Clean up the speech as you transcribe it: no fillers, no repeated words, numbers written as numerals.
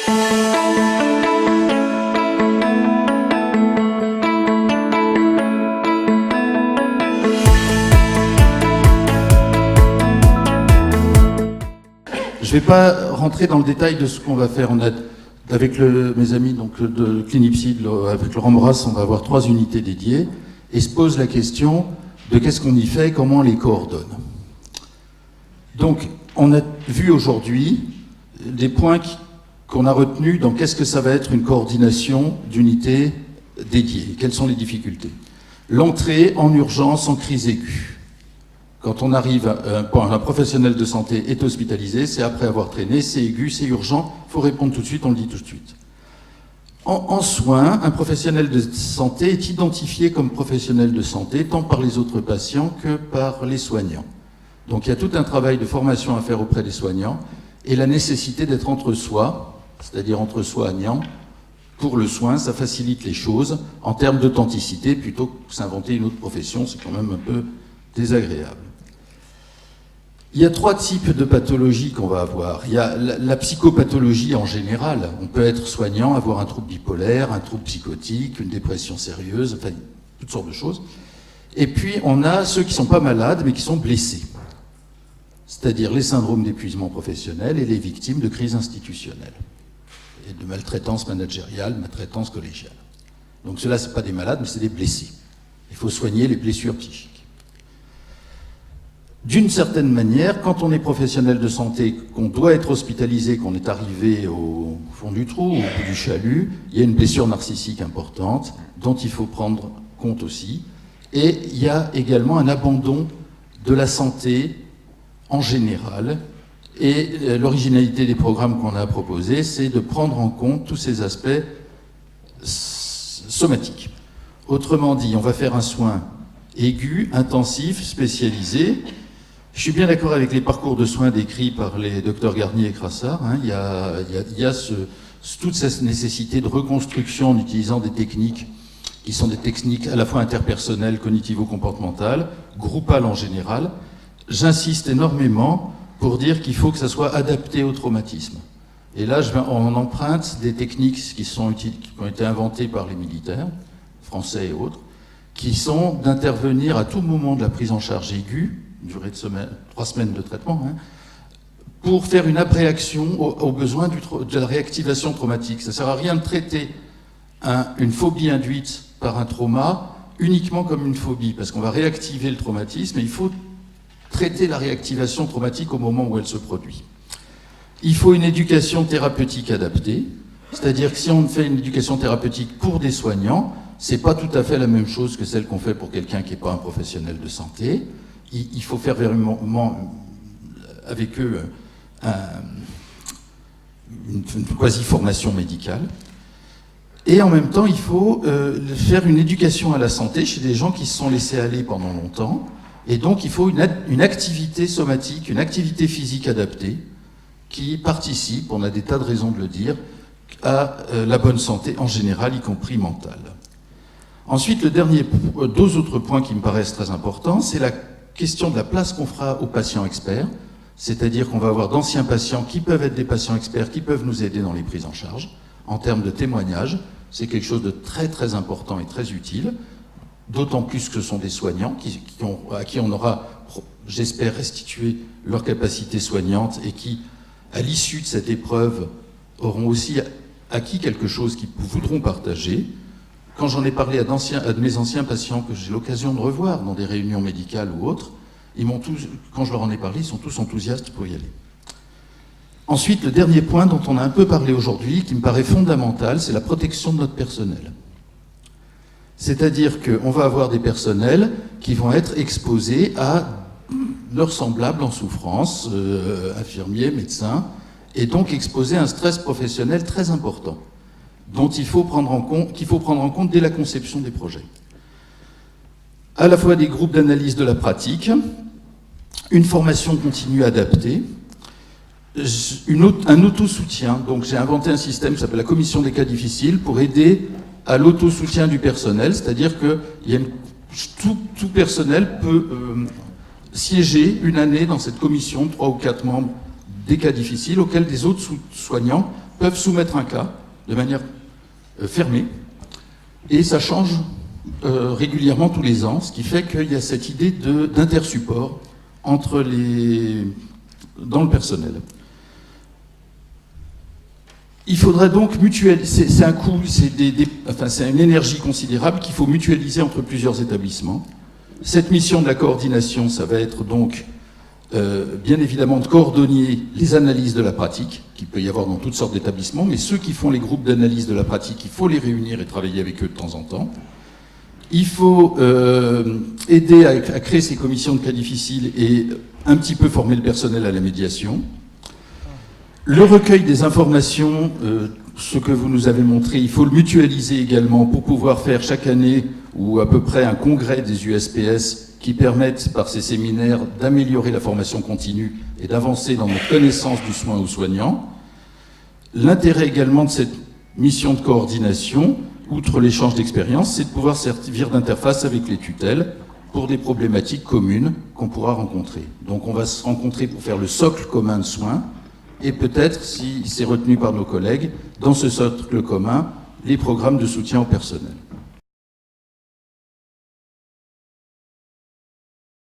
Je ne vais pas rentrer dans le détail de ce qu'on va faire. Avec mes amis donc, de Clinipsy, avec Laurent Maurras, on va avoir 3 unités dédiées et se pose la question de qu'est-ce qu'on y fait et comment on les coordonne. Donc, on a vu aujourd'hui des points qu'on a retenus dans qu'est-ce que ça va être une coordination d'unités dédiées. Quelles sont les difficultés? L'entrée en urgence en crise aiguë. Quand on arrive un professionnel de santé est hospitalisé, c'est après avoir traîné, c'est aigu, c'est urgent, il faut répondre tout de suite, on le dit tout de suite. En soins, un professionnel de santé est identifié comme professionnel de santé tant par les autres patients que par les soignants. Donc il y a tout un travail de formation à faire auprès des soignants et la nécessité d'être entre soi, c'est-à-dire entre soignants, pour le soin, ça facilite les choses en termes d'authenticité plutôt que s'inventer une autre profession, c'est quand même un peu désagréable. Il y a 3 types de pathologies qu'on va avoir. Il y a la psychopathologie en général. On peut être soignant, avoir un trouble bipolaire, un trouble psychotique, une dépression sérieuse, enfin toutes sortes de choses. Et puis on a ceux qui ne sont pas malades mais qui sont blessés. C'est-à-dire les syndromes d'épuisement professionnel et les victimes de crises institutionnelles. Et de maltraitance managériale, maltraitance collégiale. Donc ceux-là, ce n'est pas des malades, mais c'est des blessés. Il faut soigner les blessures psychiques. D'une certaine manière, quand on est professionnel de santé, qu'on doit être hospitalisé, qu'on est arrivé au fond du trou, au bout du chalut, il y a une blessure narcissique importante dont il faut prendre compte aussi. Et il y a également un abandon de la santé en général. Et l'originalité des programmes qu'on a proposés, c'est de prendre en compte tous ces aspects somatiques. Autrement dit, on va faire un soin aigu, intensif, spécialisé. Je suis bien d'accord avec les parcours de soins décrits par les docteurs Garnier et Crassard. Il y a toute cette nécessité de reconstruction en utilisant des techniques qui sont des techniques à la fois interpersonnelles, cognitivo-comportementales, groupales en général. J'insiste énormément pour dire qu'il faut que ça soit adapté au traumatisme. Et là, on emprunte des techniques qui ont été inventées par les militaires, français et autres, qui sont d'intervenir à tout moment de la prise en charge aiguë, durée de 3 semaines de traitement, pour faire une abréaction aux besoins de la réactivation traumatique. Ça ne sert à rien de traiter une phobie induite par un trauma uniquement comme une phobie, parce qu'on va réactiver le traumatisme, et il faut traiter la réactivation traumatique au moment où elle se produit. Il faut une éducation thérapeutique adaptée, c'est-à-dire que si on fait une éducation thérapeutique pour des soignants, c'est pas tout à fait la même chose que celle qu'on fait pour quelqu'un qui n'est pas un professionnel de santé. Il faut faire véritablement avec eux une quasi-formation médicale. Et en même temps, il faut faire une éducation à la santé chez des gens qui se sont laissés aller pendant longtemps. Et donc, il faut une activité somatique, une activité physique adaptée qui participe, on a des tas de raisons de le dire, à la bonne santé en général, y compris mentale. Ensuite, 2 autres points qui me paraissent très importants, c'est la question de la place qu'on fera aux patients experts, c'est-à-dire qu'on va avoir d'anciens patients qui peuvent être des patients experts, qui peuvent nous aider dans les prises en charge. En termes de témoignages, c'est quelque chose de très très important et très utile, d'autant plus que ce sont des soignants à qui on aura, j'espère, restitué leur capacité soignante et qui, à l'issue de cette épreuve, auront aussi acquis quelque chose qu'ils voudront partager. Quand j'en ai parlé à de mes anciens patients que j'ai l'occasion de revoir dans des réunions médicales ou autres, quand je leur en ai parlé, ils sont tous enthousiastes pour y aller. Ensuite, le dernier point dont on a un peu parlé aujourd'hui, qui me paraît fondamental, c'est la protection de notre personnel. C'est-à-dire qu'on va avoir des personnels qui vont être exposés à leurs semblables en souffrance, infirmiers, médecins, et donc exposés à un stress professionnel très important, qu'il faut prendre en compte dès la conception des projets. À la fois des groupes d'analyse de la pratique, une formation continue adaptée, un autosoutien. Donc j'ai inventé un système qui s'appelle la commission des cas difficiles pour aider à l'autosoutien du personnel, c'est-à-dire que tout personnel peut siéger une année dans cette commission, 3 ou 4 membres des cas difficiles auxquels des autres soignants peuvent soumettre un cas de manière fermée. Et ça change régulièrement tous les ans, ce qui fait qu'il y a cette idée d'intersupport dans le personnel. Il faudrait donc mutualiser, c'est un coût, c'est une énergie considérable qu'il faut mutualiser entre plusieurs établissements. Cette mission de la coordination, ça va être donc bien évidemment de coordonner les analyses de la pratique, qu'il peut y avoir dans toutes sortes d'établissements, mais ceux qui font les groupes d'analyse de la pratique, il faut les réunir et travailler avec eux de temps en temps. Il faut aider à créer ces commissions de cas difficiles et un petit peu former le personnel à la médiation. Le recueil des informations, ce que vous nous avez montré, il faut le mutualiser également pour pouvoir faire chaque année ou à peu près un congrès des USPS qui permettent par ces séminaires d'améliorer la formation continue et d'avancer dans notre connaissance du soin aux soignants. L'intérêt également de cette mission de coordination, outre l'échange d'expériences, c'est de pouvoir servir d'interface avec les tutelles pour des problématiques communes qu'on pourra rencontrer. Donc on va se rencontrer pour faire le socle commun de soins et peut-être, si c'est retenu par nos collègues, dans ce socle commun, les programmes de soutien au personnel.